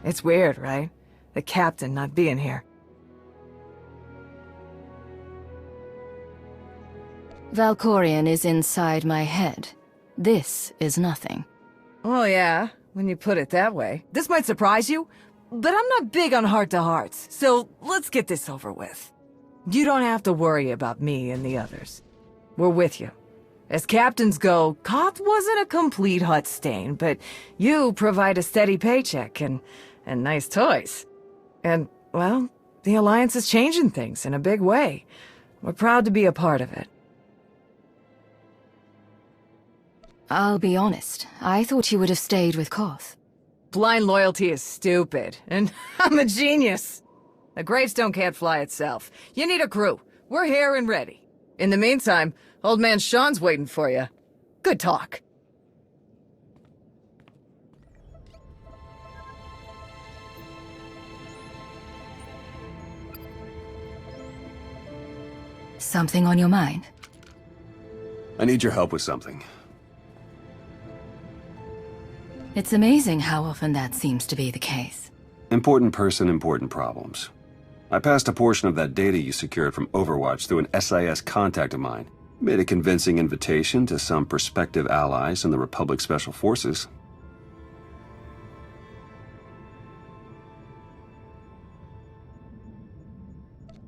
It's weird, right? The captain not being here. Valkorion is inside my head. This is nothing. Oh yeah, when you put it that way. This might surprise you, but I'm not big on heart-to-hearts, so let's get this over with. You don't have to worry about me and the others. We're with you. As captains go, Koth wasn't a complete Hutt stain, but you provide a steady paycheck and nice toys. And, well, the Alliance is changing things in a big way. We're proud to be a part of it. I'll be honest, I thought you would have stayed with Koth. Blind loyalty is stupid, and I'm a genius. A gravestone can't fly itself. You need a crew. We're here and ready. In the meantime, old man Sean's waiting for you. Good talk. Something on your mind? I need your help with something. It's amazing how often that seems to be the case. Important person, important problems. I passed a portion of that data you secured from Overwatch through an SIS contact of mine. Made a convincing invitation to some prospective allies in the Republic Special Forces.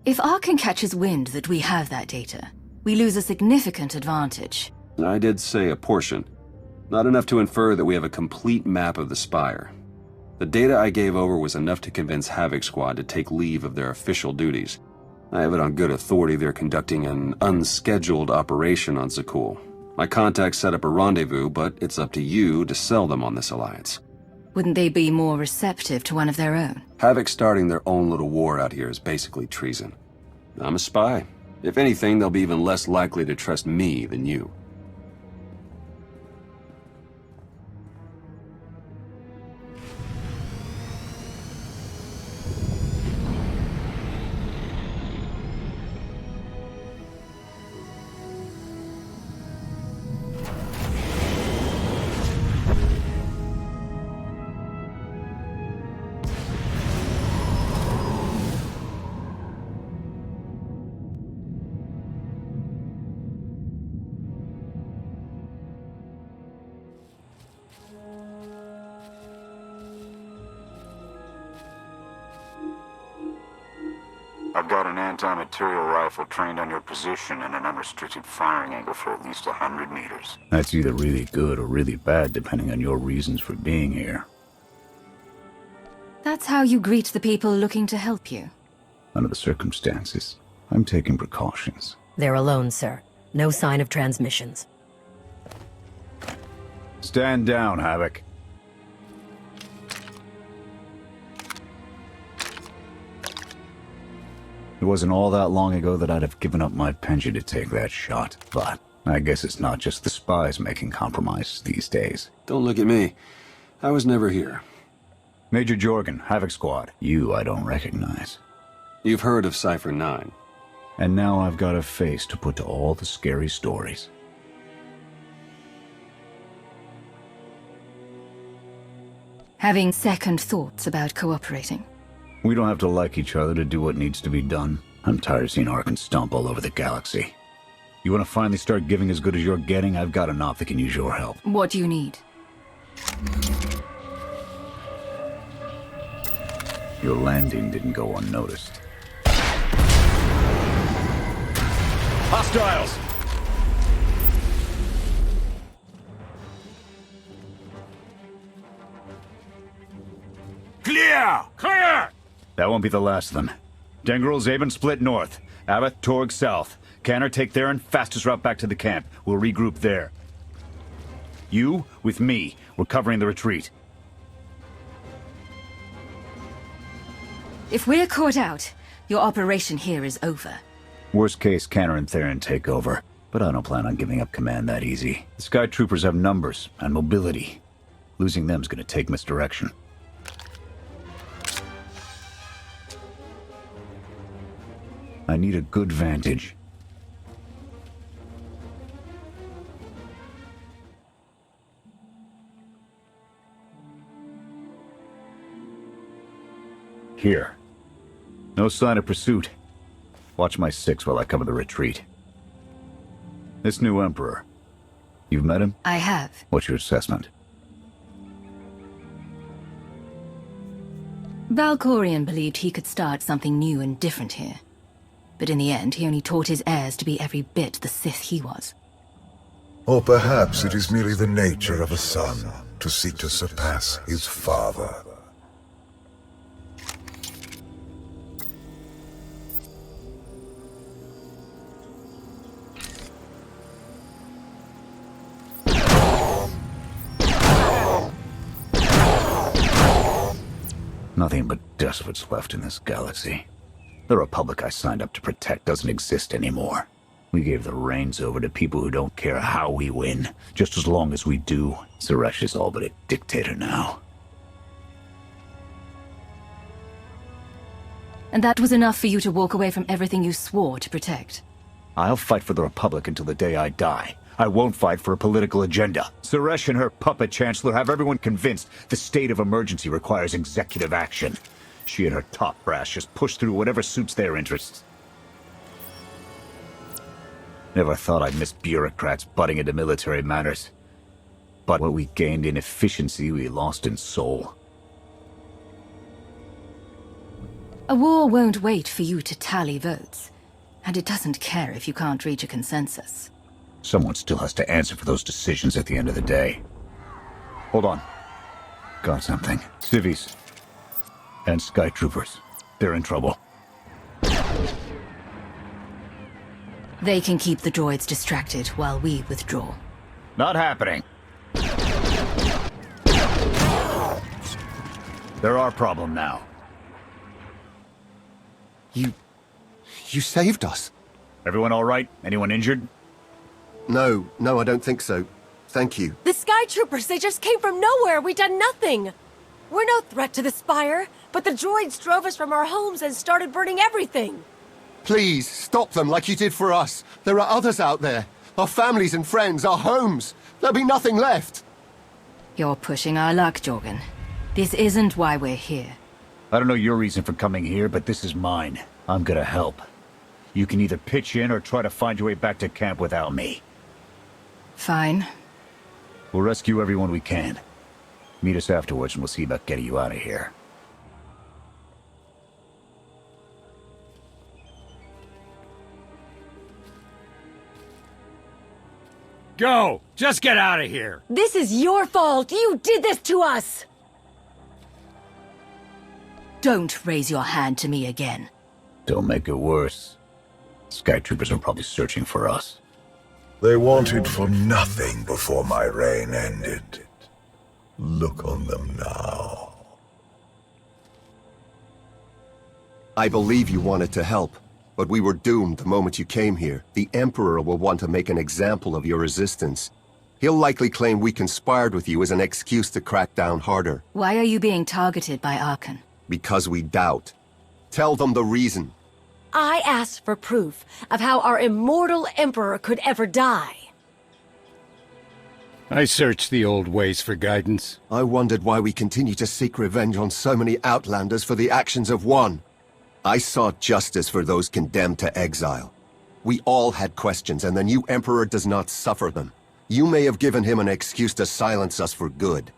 If Arkan catches wind that we have that data, we lose a significant advantage. I did say a portion. Not enough to infer that we have a complete map of the Spire. The data I gave over was enough to convince Havoc Squad to take leave of their official duties. I have it on good authority they're conducting an unscheduled operation on Zakul. My contacts set up a rendezvous, but it's up to you to sell them on this alliance. Wouldn't they be more receptive to one of their own? Havoc starting their own little war out here is basically treason. I'm a spy. If anything, they'll be even less likely to trust me than you. I've got an anti-material rifle trained on your position and an unrestricted firing angle for at least 100 meters. That's either really good or really bad, depending on your reasons for being here. That's how you greet the people looking to help you. Under the circumstances, I'm taking precautions. They're alone, sir. No sign of transmissions. Stand down, Havoc. It wasn't all that long ago that I'd have given up my pension to take that shot, but I guess it's not just the spies making compromises these days. Don't look at me. I was never here. Major Jorgen, Havoc Squad. You I don't recognize. You've heard of Cypher 9. And now I've got a face to put to all the scary stories. Having second thoughts about cooperating. We don't have to like each other to do what needs to be done. I'm tired of seeing Arkan stomp all over the galaxy. You want to finally start giving as good as you're getting? I've got enough that can use your help. What do you need? Your landing didn't go unnoticed. Hostiles! Clear! Clear! That won't be the last of them. Dengrel, Zaben split north. Abath, Torg south. Canner take Theron, fastest route back to the camp. We'll regroup there. You, with me, we're covering the retreat. If we're caught out, your operation here is over. Worst case, Canner and Theron take over. But I don't plan on giving up command that easy. The Sky Troopers have numbers and mobility. Losing them's gonna take misdirection. I need a good vantage. Here. No sign of pursuit. Watch my 6 while I cover the retreat. This new Emperor. You've met him? I have. What's your assessment? Valkorion believed he could start something new and different here. But in the end, he only taught his heirs to be every bit the Sith he was. Or perhaps it is merely the nature of a son to seek to surpass his father. Nothing but despots left in this galaxy. The Republic I signed up to protect doesn't exist anymore. We gave the reins over to people who don't care how we win, just as long as we do. Suresh is all but a dictator now. And that was enough for you to walk away from everything you swore to protect? I'll fight for the Republic until the day I die. I won't fight for a political agenda. Suresh and her puppet chancellor have everyone convinced the state of emergency requires executive action. She and her top brass just push through whatever suits their interests. Never thought I'd miss bureaucrats butting into military matters. But what we gained in efficiency, we lost in soul. A war won't wait for you to tally votes. And it doesn't care if you can't reach a consensus. Someone still has to answer for those decisions at the end of the day. Hold on. Got something. Civvies. And Sky Troopers. They're in trouble. They can keep the droids distracted while we withdraw. Not happening. They're our problem now. You saved us. Everyone all right? Anyone injured? No, I don't think so. Thank you. The Sky Troopers, they just came from nowhere. We done nothing. We're no threat to the Spire, but the droids drove us from our homes and started burning everything. Please, stop them like you did for us. There are others out there. Our families and friends, our homes. There'll be nothing left. You're pushing our luck, Jorgen. This isn't why we're here. I don't know your reason for coming here, but this is mine. I'm gonna help. You can either pitch in or try to find your way back to camp without me. Fine. We'll rescue everyone we can. Meet us afterwards and we'll see about getting you out of here. Go! Just get out of here! This is your fault. You did this to us. Don't raise your hand to me again. Don't make it worse. Sky Troopers are probably searching for us. They wanted for nothing before my reign ended. Look on them now. I believe you wanted to help, but we were doomed the moment you came here. The Emperor will want to make an example of your resistance. He'll likely claim we conspired with you as an excuse to crack down harder. Why are you being targeted by Archon? Because we doubt. Tell them the reason. I asked for proof of how our immortal Emperor could ever die. I searched the old ways for guidance. I wondered why we continue to seek revenge on so many Outlanders for the actions of one. I sought justice for those condemned to exile. We all had questions, and the new Emperor does not suffer them. You may have given him an excuse to silence us for good.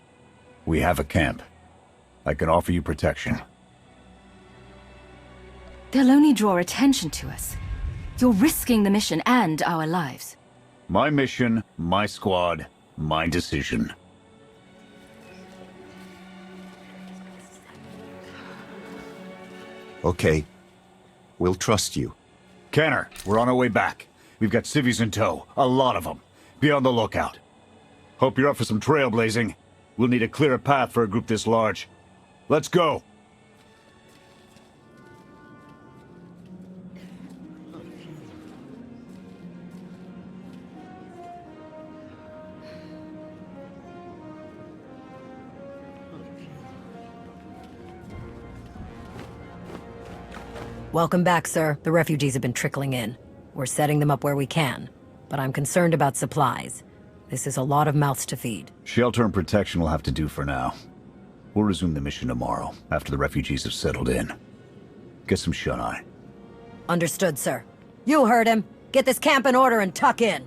We have a camp. I can offer you protection. They'll only draw attention to us. You're risking the mission and our lives. My mission, my squad, my decision. Okay. We'll trust you. Canner, we're on our way back. We've got civvies in tow. A lot of them. Be on the lookout. Hope you're up for some trailblazing. We'll need a clearer path for a group this large. Let's go! Welcome back, sir. The refugees have been trickling in. We're setting them up where we can. But I'm concerned about supplies. This is a lot of mouths to feed. Shelter and protection will have to do for now. We'll resume the mission tomorrow, after the refugees have settled in. Get some shut-eye. Understood, sir. You heard him. Get this camp in order and tuck in.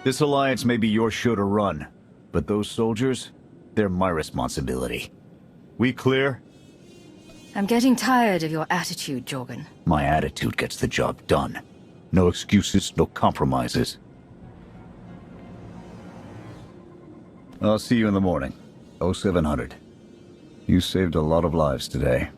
This alliance may be your show to run, but those soldiers, they're my responsibility. We clear? I'm getting tired of your attitude, Jorgen. My attitude gets the job done. No excuses, no compromises. I'll see you in the morning. 0700. You saved a lot of lives today.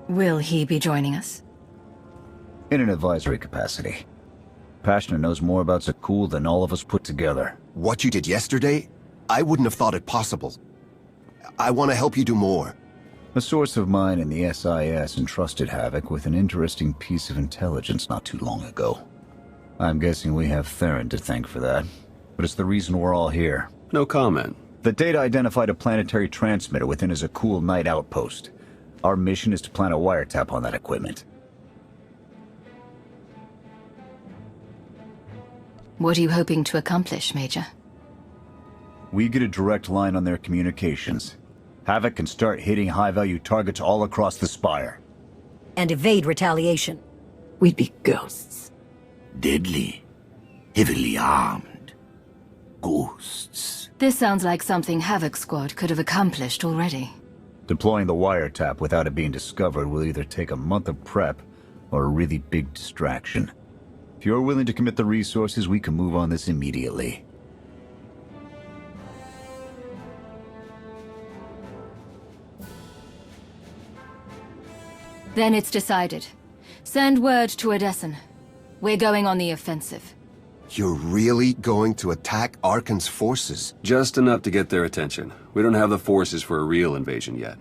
Will he be joining us? In an advisory capacity. Passionate knows more about Zakul than all of us put together. What you did yesterday? I wouldn't have thought it possible. I want to help you do more. A source of mine in the SIS entrusted Havoc with an interesting piece of intelligence not too long ago. I'm guessing we have Theron to thank for that, but it's the reason we're all here. No comment. The data identified a planetary transmitter within a Zakul night outpost. Our mission is to plant a wiretap on that equipment. What are you hoping to accomplish, Major? We get a direct line on their communications. Havoc can start hitting high-value targets all across the Spire. And evade retaliation. We'd be ghosts. Deadly. Heavily armed. Ghosts. This sounds like something Havoc Squad could have accomplished already. Deploying the wiretap without it being discovered will either take a month of prep or a really big distraction. If you're willing to commit the resources, we can move on this immediately. Then it's decided. Send word to Odessen. We're going on the offensive. You're really going to attack Arkan's forces? Just enough to get their attention. We don't have the forces for a real invasion yet.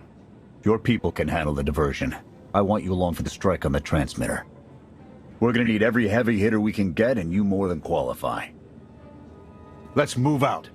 Your people can handle the diversion. I want you along for the strike on the transmitter. We're gonna need every heavy hitter we can get, and you more than qualify. Let's move out.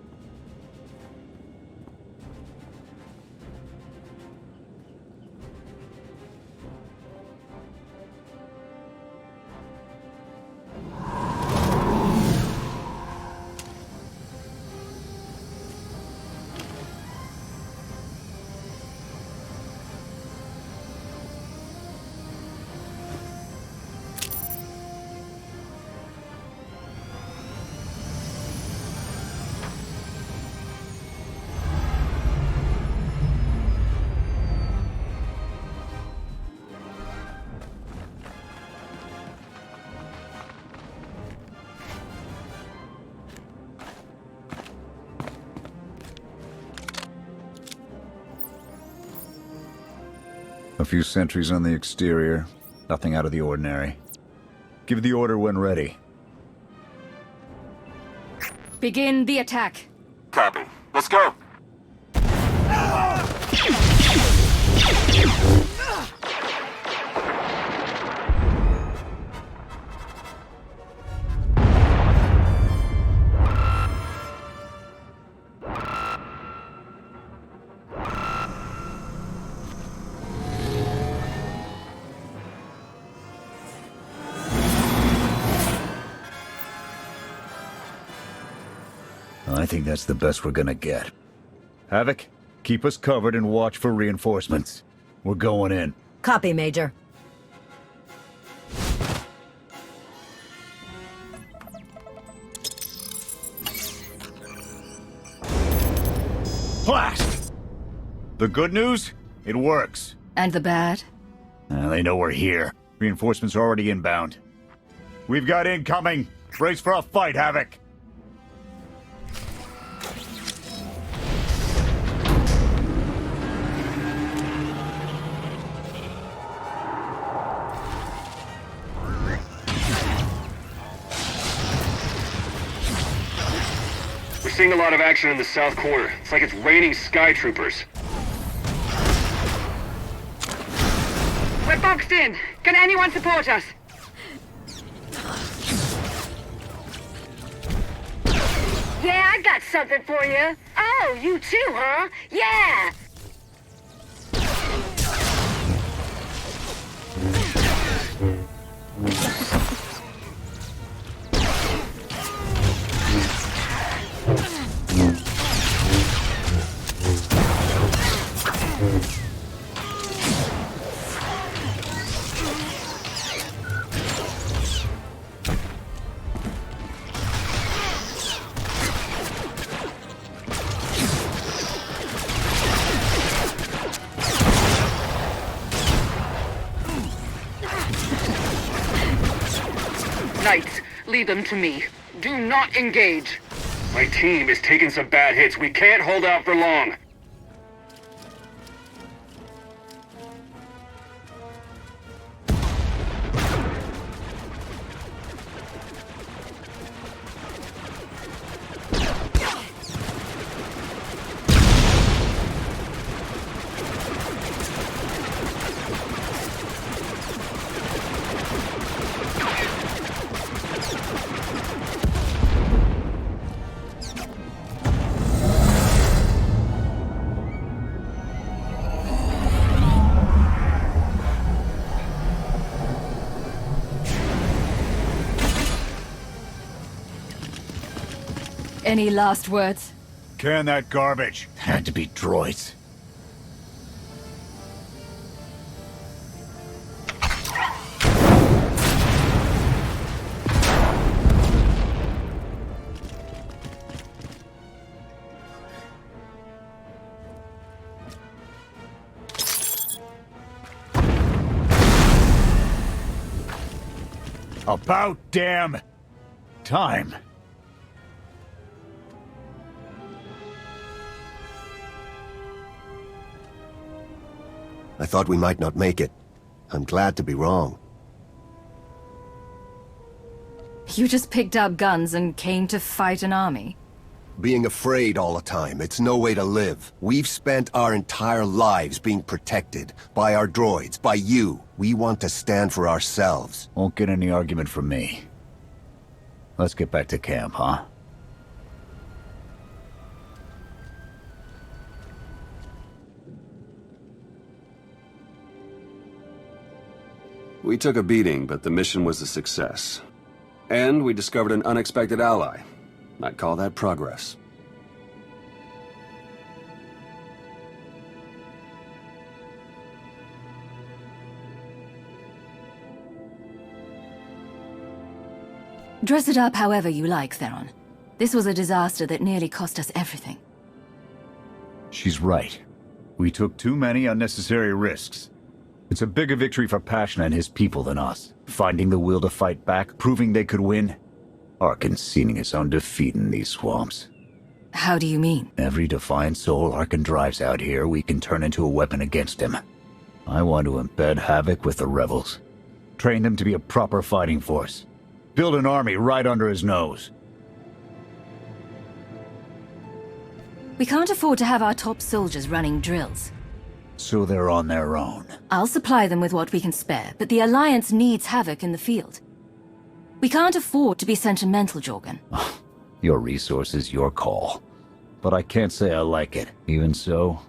A few sentries on the exterior. Nothing out of the ordinary. Give the order when ready. Begin the attack. Copy. Let's go. I think that's the best we're gonna get. Havoc, keep us covered and watch for reinforcements. We're going in. Copy, Major. Blast! The good news? It works. And the bad? They know we're here. Reinforcements are already inbound. We've got incoming. Brace for a fight, Havoc. We're seeing a lot of action in the south corner. It's like it's raining sky troopers. We're boxed in. Can anyone support us? Yeah, I got something for you. Oh, you too, huh? Yeah! Knights, lead them to me. Do not engage. My team is taking some bad hits. We can't hold out for long. Any last words? Can that garbage. Had to be droids. About damn time. I thought we might not make it. I'm glad to be wrong. You just picked up guns and came to fight an army? Being afraid all the time, it's no way to live. We've spent our entire lives being protected. By our droids, by you. We want to stand for ourselves. Won't get any argument from me. Let's get back to camp, huh? We took a beating, but the mission was a success. And we discovered an unexpected ally. I'd call that progress. Dress it up however you like, Theron. This was a disaster that nearly cost us everything. She's right. We took too many unnecessary risks. It's a bigger victory for Passion and his people than us. Finding the will to fight back, proving they could win. Or conceding his own defeat in these swamps. How do you mean? Every defiant soul Arkan drives out here, we can turn into a weapon against him. I want to embed Havoc with the rebels. Train them to be a proper fighting force. Build an army right under his nose. We can't afford to have our top soldiers running drills. So they're on their own. I'll supply them with what we can spare, but the Alliance needs Havoc in the field. We can't afford to be sentimental, Jorgen. Your resources, your call. But I can't say I like it. Even so,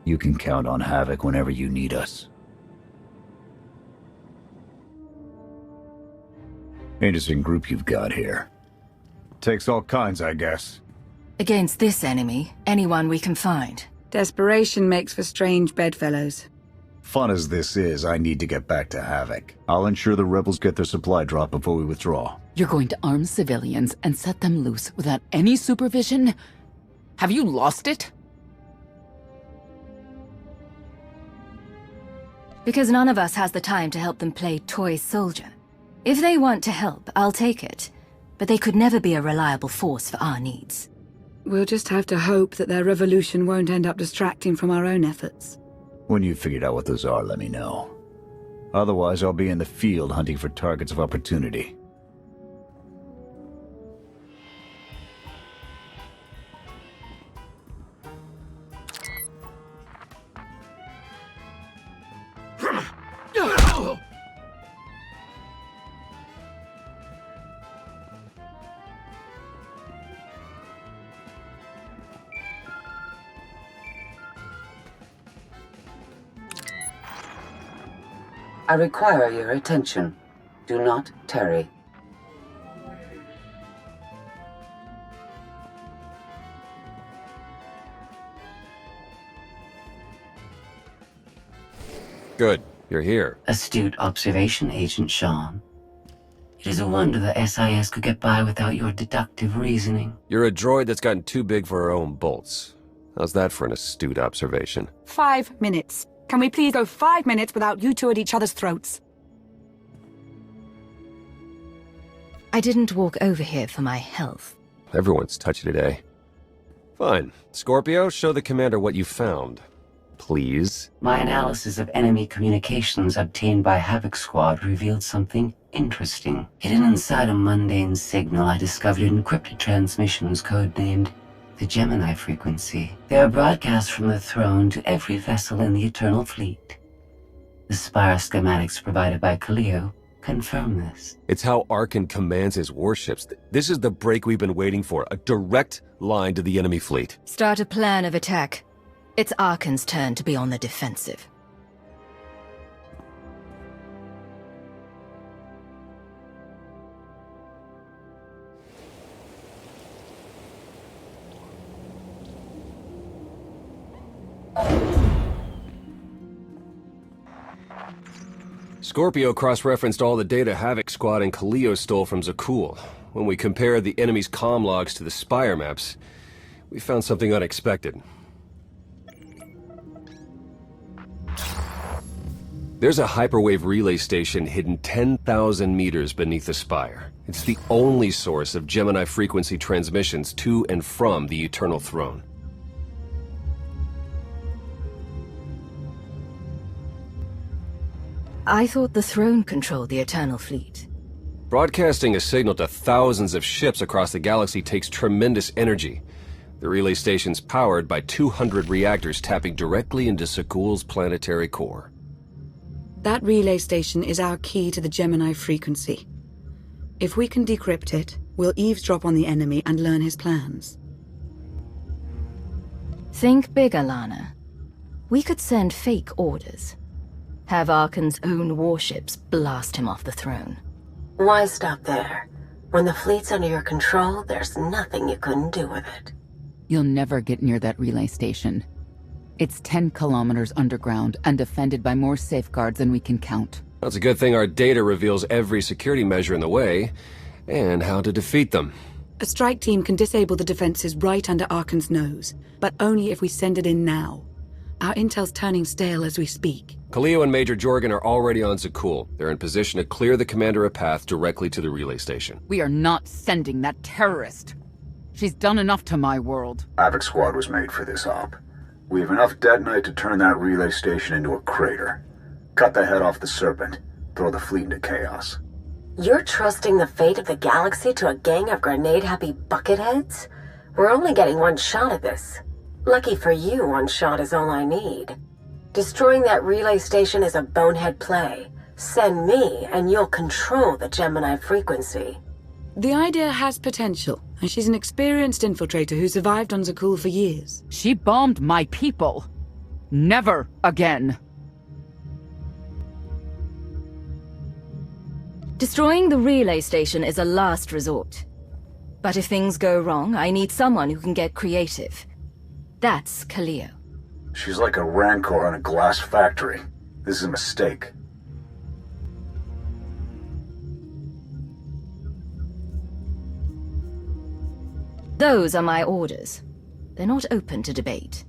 you can count on Havoc whenever you need us. Interesting group you've got here. Takes all kinds, I guess. Against this enemy, anyone we can find. Desperation makes for strange bedfellows. Fun as this is, I need to get back to Havoc. I'll ensure the rebels get their supply drop before we withdraw. You're going to arm civilians and set them loose without any supervision? Have you lost it? Because none of us has the time to help them play toy soldier. If they want to help, I'll take it. But they could never be a reliable force for our needs. We'll just have to hope that their revolution won't end up distracting from our own efforts. When you've figured out what those are, let me know. Otherwise, I'll be in the field hunting for targets of opportunity. I require your attention. Do not tarry. Good. You're here. Astute observation, Agent Sean. It is a wonder the SIS could get by without your deductive reasoning. You're a droid that's gotten too big for her own bolts. How's that for an astute observation? 5 minutes. Can we please go 5 minutes without you two at each other's throats? I didn't walk over here for my health. Everyone's touchy today. Fine. Scorpio, show the commander what you found. Please. My analysis of enemy communications obtained by Havoc Squad revealed something interesting. Hidden inside a mundane signal, I discovered encrypted transmissions codenamed the Gemini frequency. They are broadcast from the throne to every vessel in the Eternal Fleet. The Spire schematics provided by Kaleo confirm this. It's how Arkan commands his warships. This is the break we've been waiting for. A direct line to the enemy fleet. Start a plan of attack. It's Arkan's turn to be on the defensive. Scorpio cross-referenced all the data Havoc Squad and Kaleo stole from Zakul. When we compared the enemy's comm logs to the Spire maps, we found something unexpected. There's a hyperwave relay station hidden 10,000 meters beneath the Spire. It's the only source of Gemini frequency transmissions to and from the Eternal Throne. I thought the throne controlled the Eternal Fleet. Broadcasting a signal to thousands of ships across the galaxy takes tremendous energy. The relay station's powered by 200 reactors tapping directly into Zakul's planetary core. That relay station is our key to the Gemini frequency. If we can decrypt it, we'll eavesdrop on the enemy and learn his plans. Think bigger, Lana. We could send fake orders. Have Arkan's own warships blast him off the throne. Why stop there? When the fleet's under your control, there's nothing you couldn't do with it. You'll never get near that relay station. It's 10 kilometers underground and defended by more safeguards than we can count. That's a good thing our data reveals every security measure in the way, and how to defeat them. A strike team can disable the defenses right under Arkan's nose, but only if we send it in now. Our intel's turning stale as we speak. Kaleo and Major Jorgen are already on Zakul. They're in position to clear the commander a path directly to the relay station. We are not sending that terrorist. She's done enough to my world. Havoc Squad was made for this op. We have enough detonite to turn that relay station into a crater. Cut the head off the Serpent. Throw the fleet into chaos. You're trusting the fate of the galaxy to a gang of grenade-happy bucketheads? We're only getting one shot at this. Lucky for you, one shot is all I need. Destroying that relay station is a bonehead play. Send me, and you'll control the Gemini frequency. The idea has potential, and she's an experienced infiltrator who survived on Zakul for years. She bombed my people. Never again. Destroying the relay station is a last resort. But if things go wrong, I need someone who can get creative. That's Kaleo. She's like a rancor in a glass factory. This is a mistake. Those are my orders. They're not open to debate.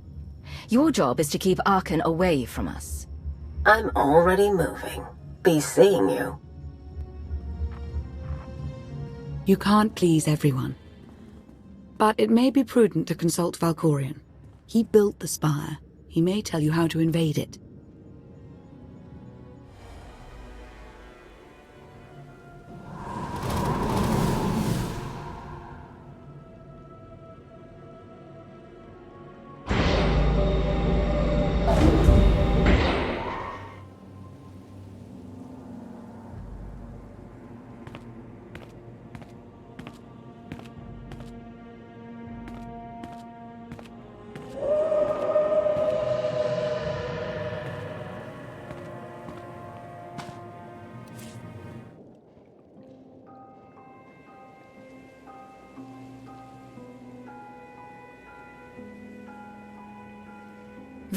Your job is to keep Arkan away from us. I'm already moving. Be seeing you. You can't please everyone. But it may be prudent to consult Valkorion. He built the Spire. He may tell you how to invade it.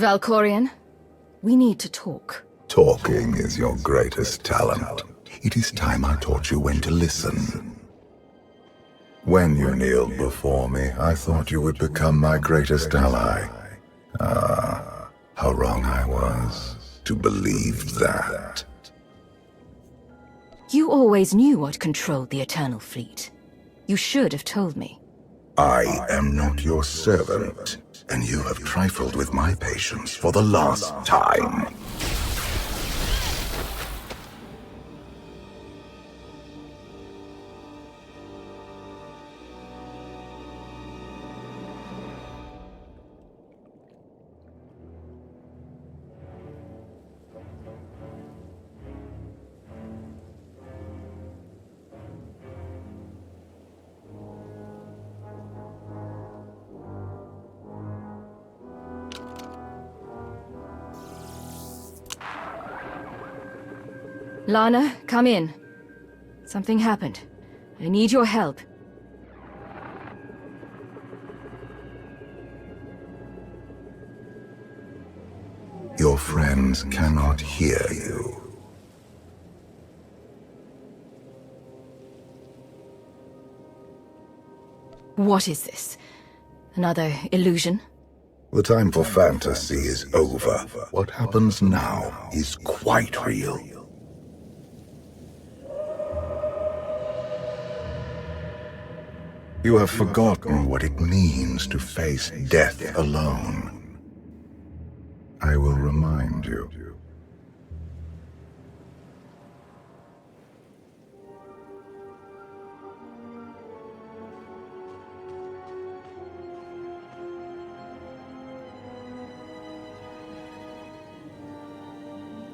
Valkorian, we need to talk. Talking is your greatest talent. It is time I taught you when to listen. When you kneeled before me, I thought you would become my greatest ally. Ah, how wrong I was to believe that. You always knew what controlled the Eternal Fleet. You should have told me. I am not your servant, and you have trifled with my patience for the last time. Lana, come in. Something happened. I need your help. Your friends cannot hear you. What is this? Another illusion? The time for fantasy is over. What happens now is quite real. You have forgotten what it means to face death alone. I will remind you.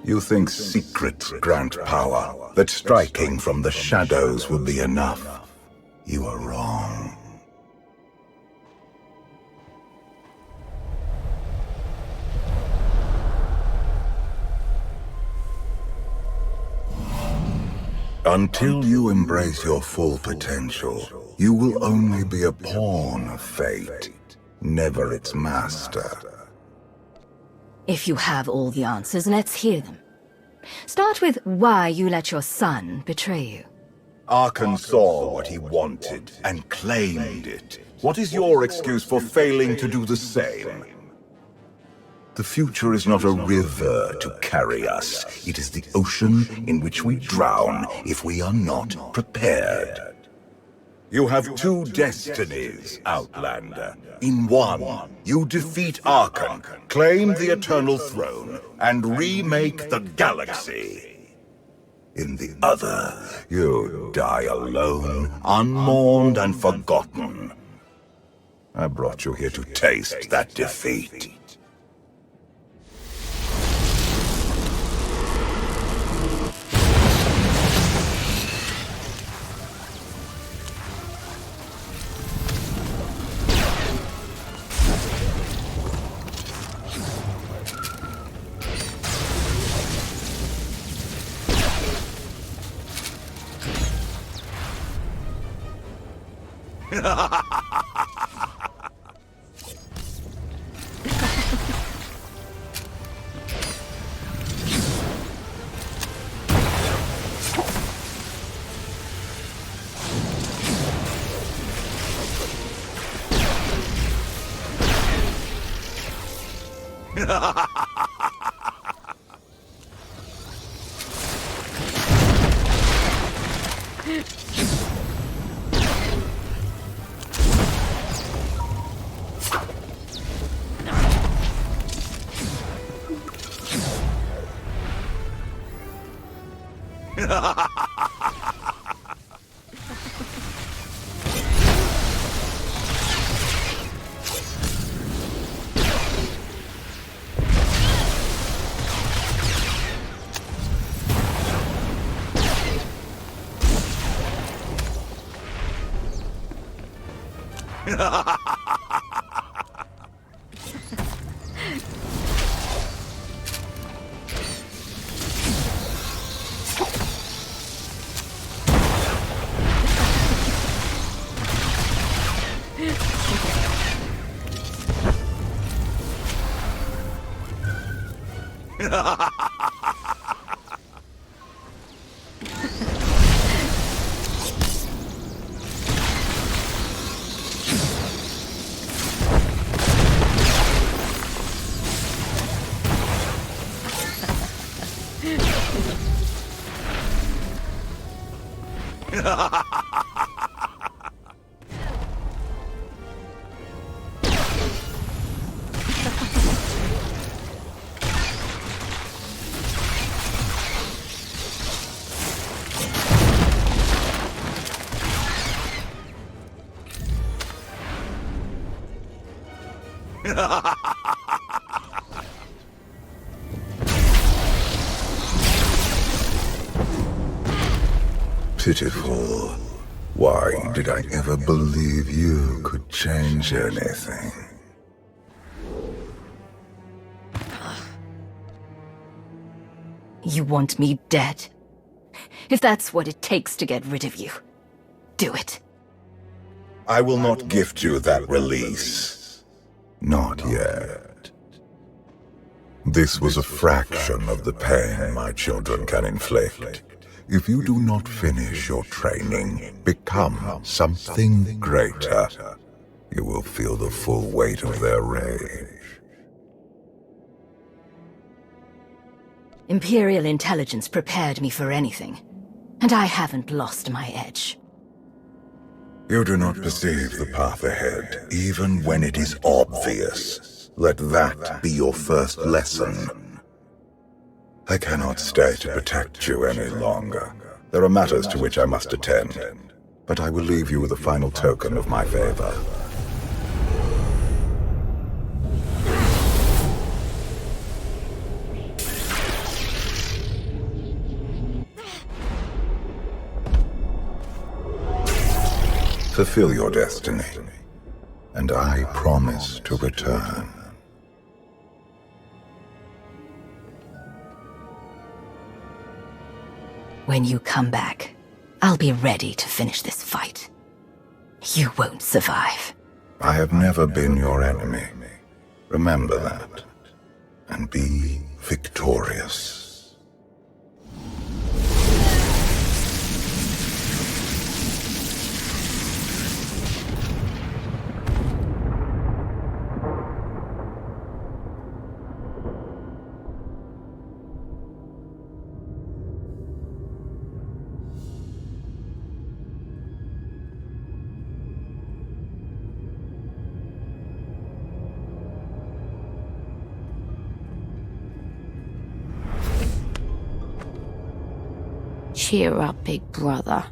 You think secrets grant power, that striking from the shadows will be enough. You are wrong. Until you embrace your full potential, you will only be a pawn of fate, never its master. If you have all the answers, let's hear them. Start with why you let your son betray you. Arkan saw what he wanted and claimed it. What is your excuse for failing to do the same? The future is not a river to carry us. It is the ocean in which we drown if we are not prepared. You have two destinies, Outlander. In one, you defeat Arkan, claim the Eternal Throne, and remake the galaxy. In the other, you die alone, unmourned and forgotten. I brought you here to taste that defeat. Pitiful. Why did I ever believe you could change anything? You want me dead? If that's what it takes to get rid of you, do it. I will not gift you that release. Not yet. This was a fraction of the pain my children can inflict. If you do not finish your training, become something greater, you will feel the full weight of their rage. Imperial intelligence prepared me for anything, and I haven't lost my edge. You do not perceive the path ahead, even when it is obvious. Let that be your first lesson. I cannot stay to protect you any longer. There are matters to which I must attend, but I will leave you with a final token of my favor. Fulfill your destiny, and I promise to return. When you come back, I'll be ready to finish this fight. You won't survive. I have never been your enemy. Remember that, and be victorious. Cheer up, big brother.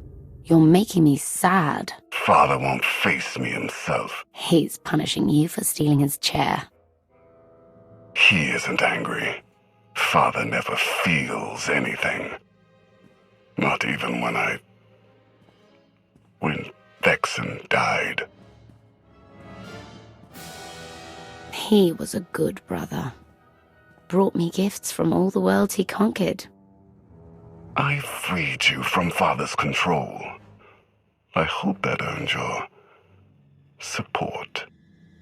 You're making me sad. Father won't face me himself. He's punishing you for stealing his chair. He isn't angry. Father never feels anything. Not even when Vexen died. He was a good brother. Brought me gifts from all the worlds he conquered. I freed you from Father's control. I hope that earned your support.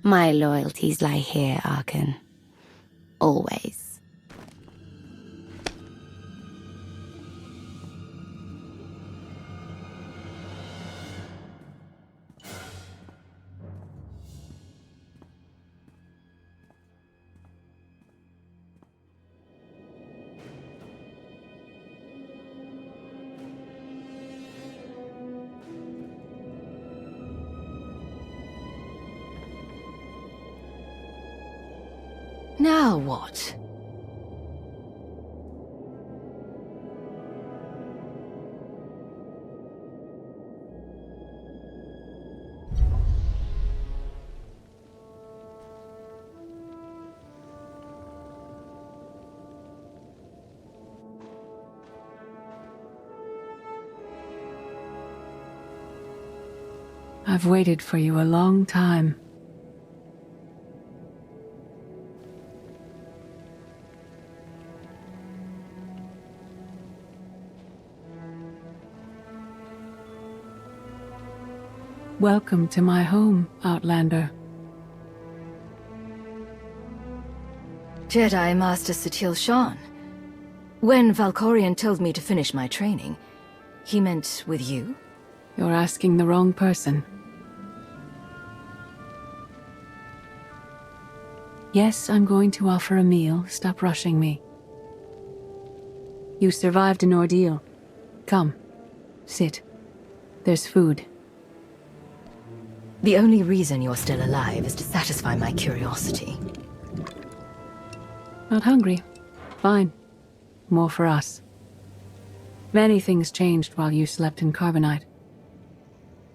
My loyalties lie here, Arkan. Always. Now what? I've waited for you a long time. Welcome to my home, Outlander. Jedi Master SWTOR. When Valkorion told me to finish my training, he meant with you? You're asking the wrong person. Yes, I'm going to offer a meal. Stop rushing me. You survived an ordeal. Come, sit. There's food. The only reason you're still alive is to satisfy my curiosity. Not hungry. Fine. More for us. Many things changed while you slept in Carbonite.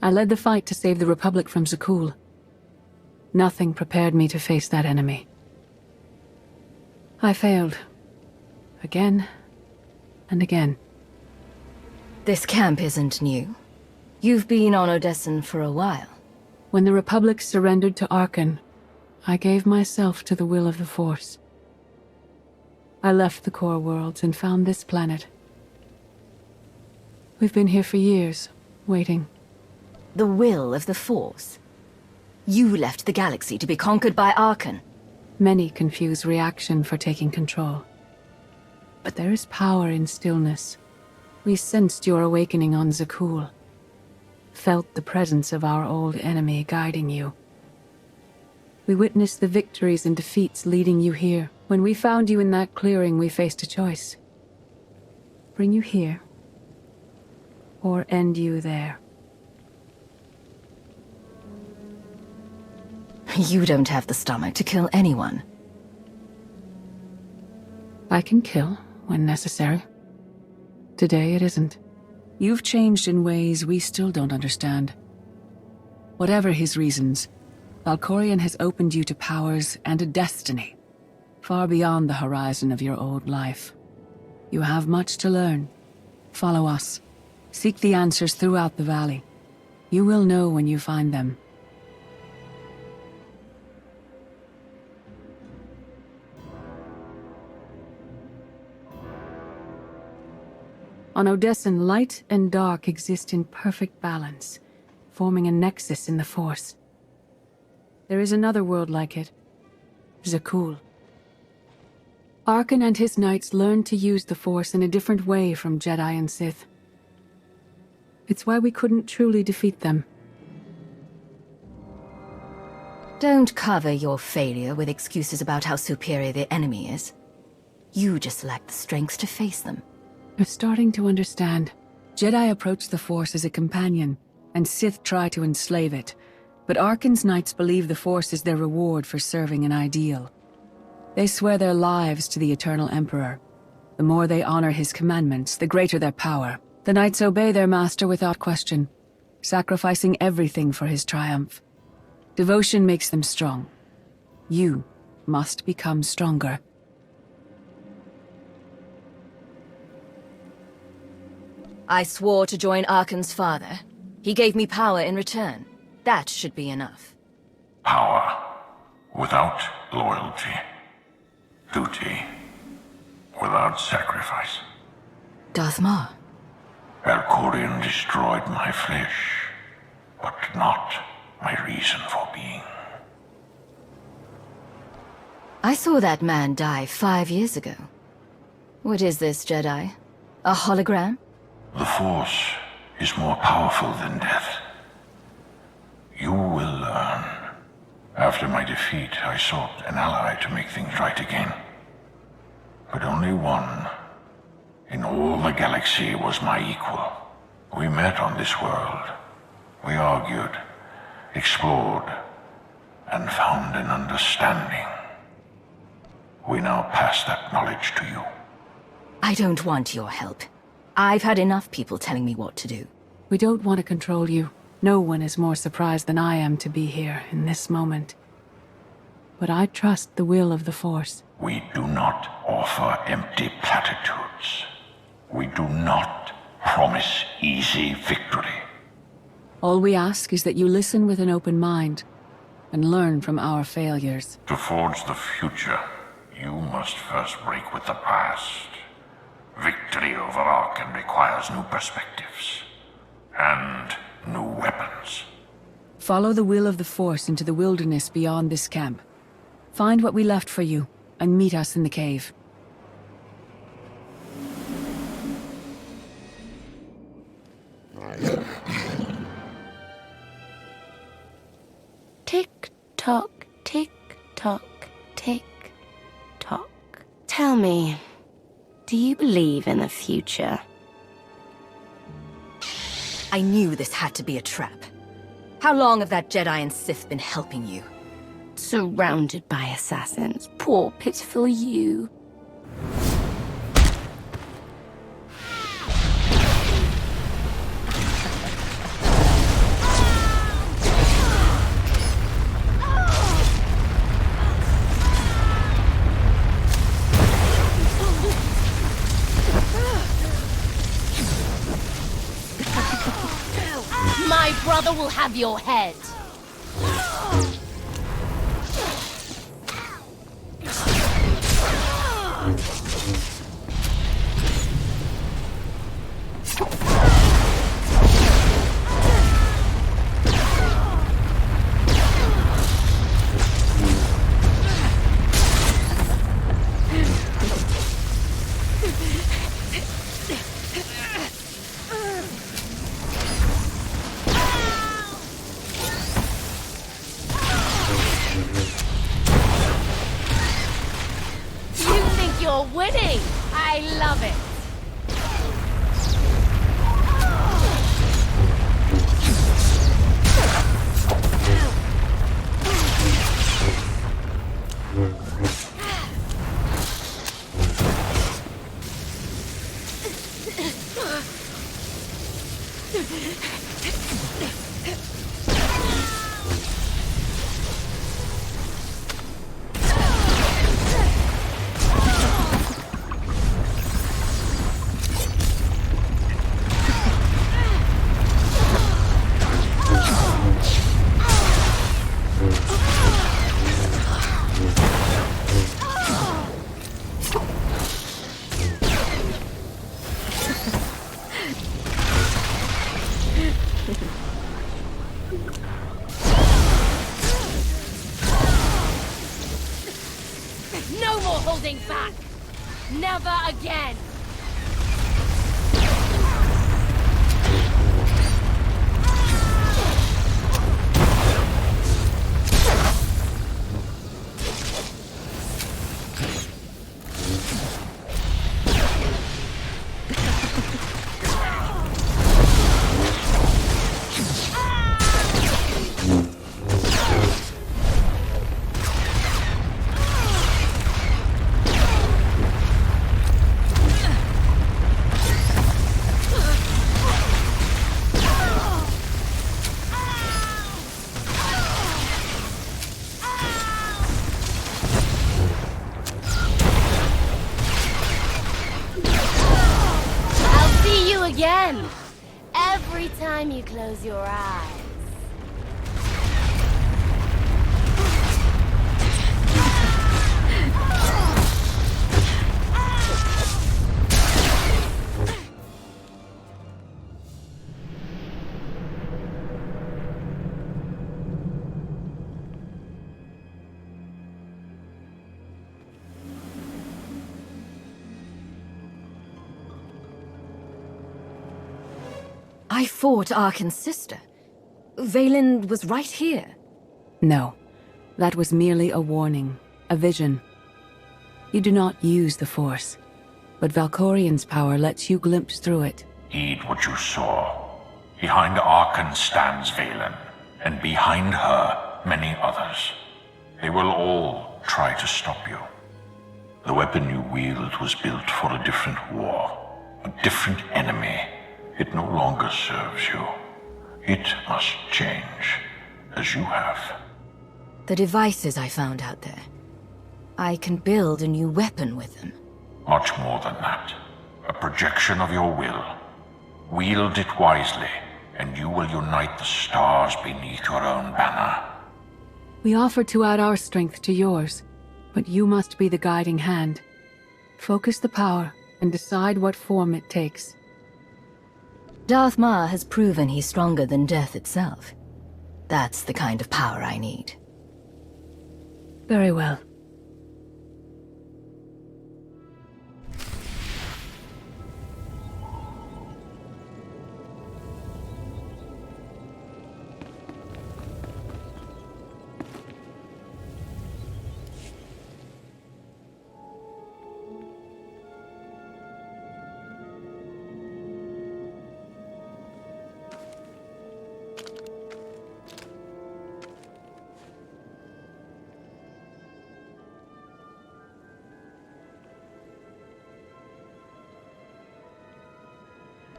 I led the fight to save the Republic from Zakul. Nothing prepared me to face that enemy. I failed. Again and again. This camp isn't new. You've been on Odessen for a while. When the Republic surrendered to Arkan, I gave myself to the will of the Force. I left the core worlds and found this planet. We've been here for years, waiting. The will of the Force? You left the galaxy to be conquered by Arkan. Many confuse reaction for taking control. But there is power in stillness. We sensed your awakening on Zakul. Felt the presence of our old enemy guiding you. We witnessed the victories and defeats leading you here. When we found you in that clearing, we faced a choice. Bring you here, or end you there. You don't have the stomach to kill anyone. I can kill when necessary. Today it isn't. You've changed in ways we still don't understand. Whatever his reasons, Valkorion has opened you to powers and a destiny, far beyond the horizon of your old life. You have much to learn. Follow us. Seek the answers throughout the valley. You will know when you find them. On Odessen, light and dark exist in perfect balance, forming a nexus in the Force. There is another world like it, Zakul. Arkan and his knights learned to use the Force in a different way from Jedi and Sith. It's why we couldn't truly defeat them. Don't cover your failure with excuses about how superior the enemy is. You just lack the strength to face them. You're starting to understand. Jedi approach the Force as a companion, and Sith try to enslave it. But Arkan's knights believe the Force is their reward for serving an ideal. They swear their lives to the Eternal Emperor. The more they honor his commandments, the greater their power. The knights obey their master without question, sacrificing everything for his triumph. Devotion makes them strong. You must become stronger. I swore to join Arkan's father. He gave me power in return. That should be enough. Power without loyalty. Duty without sacrifice. Darth Maul. Valkorion destroyed my flesh, but not my reason for being. I saw that man die 5 years ago. What is this, Jedi? A hologram? The Force is more powerful than death. You will learn. After my defeat, I sought an ally to make things right again. But only one in all the galaxy was my equal. We met on this world. We argued, explored, and found an understanding. We now pass that knowledge to you. I don't want your help. I've had enough people telling me what to do. We don't want to control you. No one is more surprised than I am to be here in this moment. But I trust the will of the Force. We do not offer empty platitudes. We do not promise easy victory. All we ask is that you listen with an open mind and learn from our failures. To forge the future, you must first break with the past. Victory over Arkan requires new perspectives and new weapons. Follow the will of the Force into the wilderness beyond this camp. Find what we left for you. and meet us in the cave. Tick-tock, tick-tock, tick-tock. Tell me, do you believe in the future? I knew this had to be a trap. How long have that Jedi and Sith been helping you? Surrounded by assassins. Poor, pitiful you. My brother will have your head. You're winning! I love it! No more holding back! Never again! Again! Every time you close your eyes. I fought Arkin's sister. Vaylin was right here. No, that was merely a warning, a vision. You do not use the Force, but Valkorian's power lets you glimpse through it. Heed what you saw. Behind Arkin stands Vaylin, and behind her, many others. They will all try to stop you. The weapon you wield was built for a different war, a different enemy. It no longer serves you. It must change, as you have. The devices I found out there. I can build a new weapon with them. Much more than that. A projection of your will. Wield it wisely, and you will unite the stars beneath your own banner. We offer to add our strength to yours, but you must be the guiding hand. Focus the power and decide what form it takes. Darth Maul has proven he's stronger than death itself. That's the kind of power I need. Very well.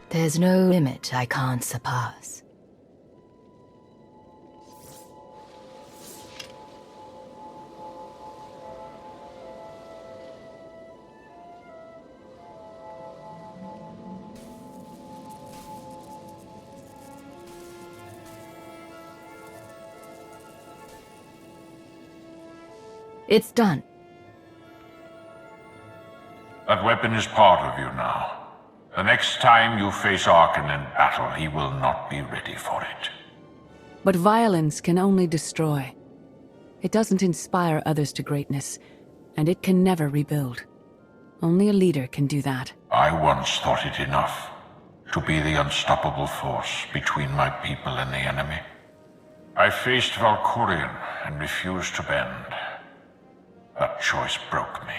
There's no limit I can't surpass. It's done. That weapon is part of you now. The next time you face Arkan in battle, he will not be ready for it. But violence can only destroy. It doesn't inspire others to greatness, and it can never rebuild. Only a leader can do that. I once thought it enough to be the unstoppable force between my people and the enemy. I faced Valkyrian and refused to bend. That choice broke me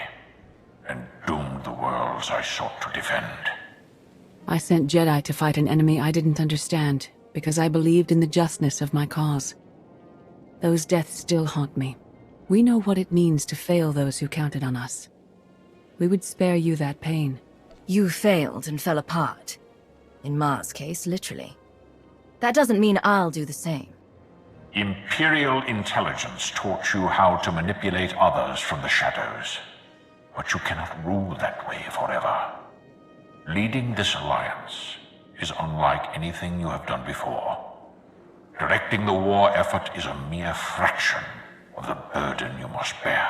and doomed the worlds I sought to defend. I sent Jedi to fight an enemy I didn't understand, because I believed in the justness of my cause. Those deaths still haunt me. We know what it means to fail those who counted on us. We would spare you that pain. You failed and fell apart. In Mars' case, literally. That doesn't mean I'll do the same. Imperial intelligence taught you how to manipulate others from the shadows. But you cannot rule that way forever. Leading this alliance is unlike anything you have done before. Directing the war effort is a mere fraction of the burden you must bear.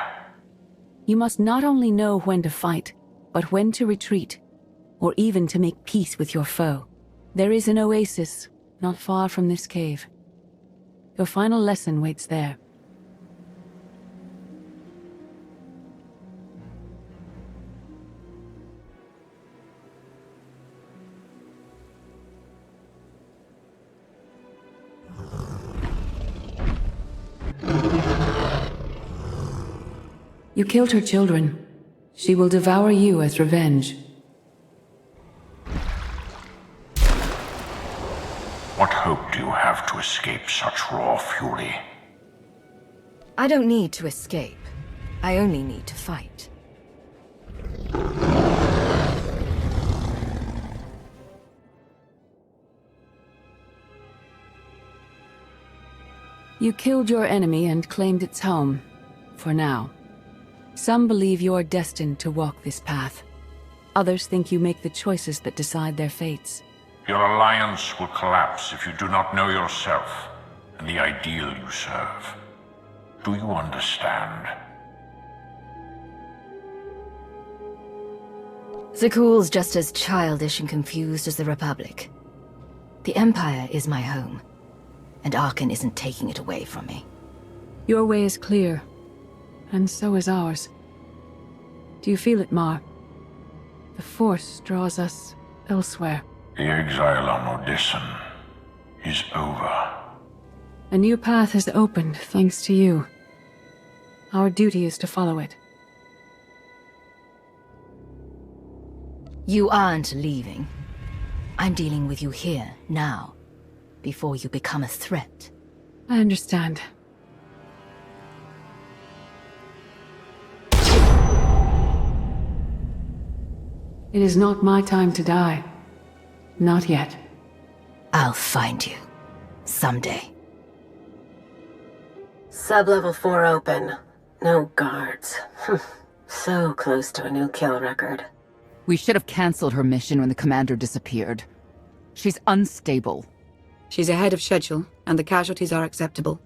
You must not only know when to fight, but when to retreat, or even to make peace with your foe. There is an oasis not far from this cave. Your final lesson waits there. You killed her children. She will devour you as revenge. What hope do you have to escape such raw fury? I don't need to escape. I only need to fight. You killed your enemy and claimed its home, for now. Some believe you're destined to walk this path. Others think you make the choices that decide their fates. Your alliance will collapse if you do not know yourself and the ideal you serve. Do you understand? Zakuul's just as childish and confused as the Republic. The Empire is my home, and Arkan isn't taking it away from me. Your way is clear, and so is ours. Do you feel it, Mar? The Force draws us elsewhere. The exile on Odysseum is over. A new path has opened, thanks to you. Our duty is to follow it. You aren't leaving. I'm dealing with you here, now, before you become a threat. I understand. It is not my time to die. Not yet. I'll find you. Someday. Sub-level 4 open. No guards. So close to a new kill record. We should have cancelled her mission when the commander disappeared. She's unstable. She's ahead of schedule, and the casualties are acceptable.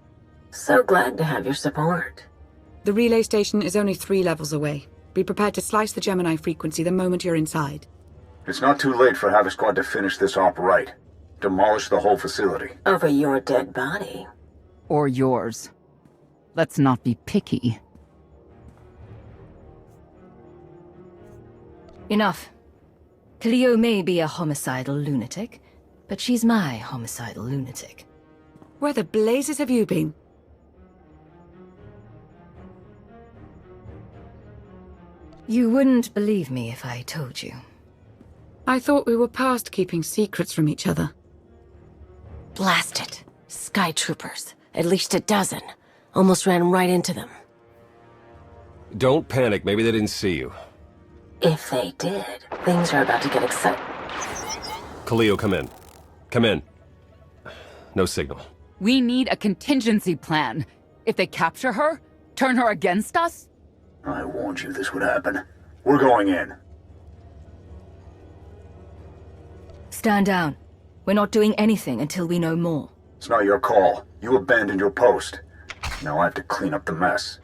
So glad to have your support. The relay station is only 3 levels away. Be prepared to slice the Gemini frequency the moment you're inside. It's not too late for Havoc Squad to finish this op right. Demolish the whole facility. Over your dead body. Or yours. Let's not be picky. Enough. Cleo may be a homicidal lunatic, but she's my homicidal lunatic. Where the blazes have you been? You wouldn't believe me if I told you. I thought we were past keeping secrets from each other. Blast it. Sky troopers. At least a dozen. Almost ran right into them. Don't panic. Maybe they didn't see you. If they did, things are about to get exciting. Khalil, come in. Come in. No signal. We need a contingency plan. If they capture her, turn her against us? I warned you this would happen. We're going in. Stand down. We're not doing anything until we know more. It's not your call. You abandoned your post. Now I have to clean up the mess.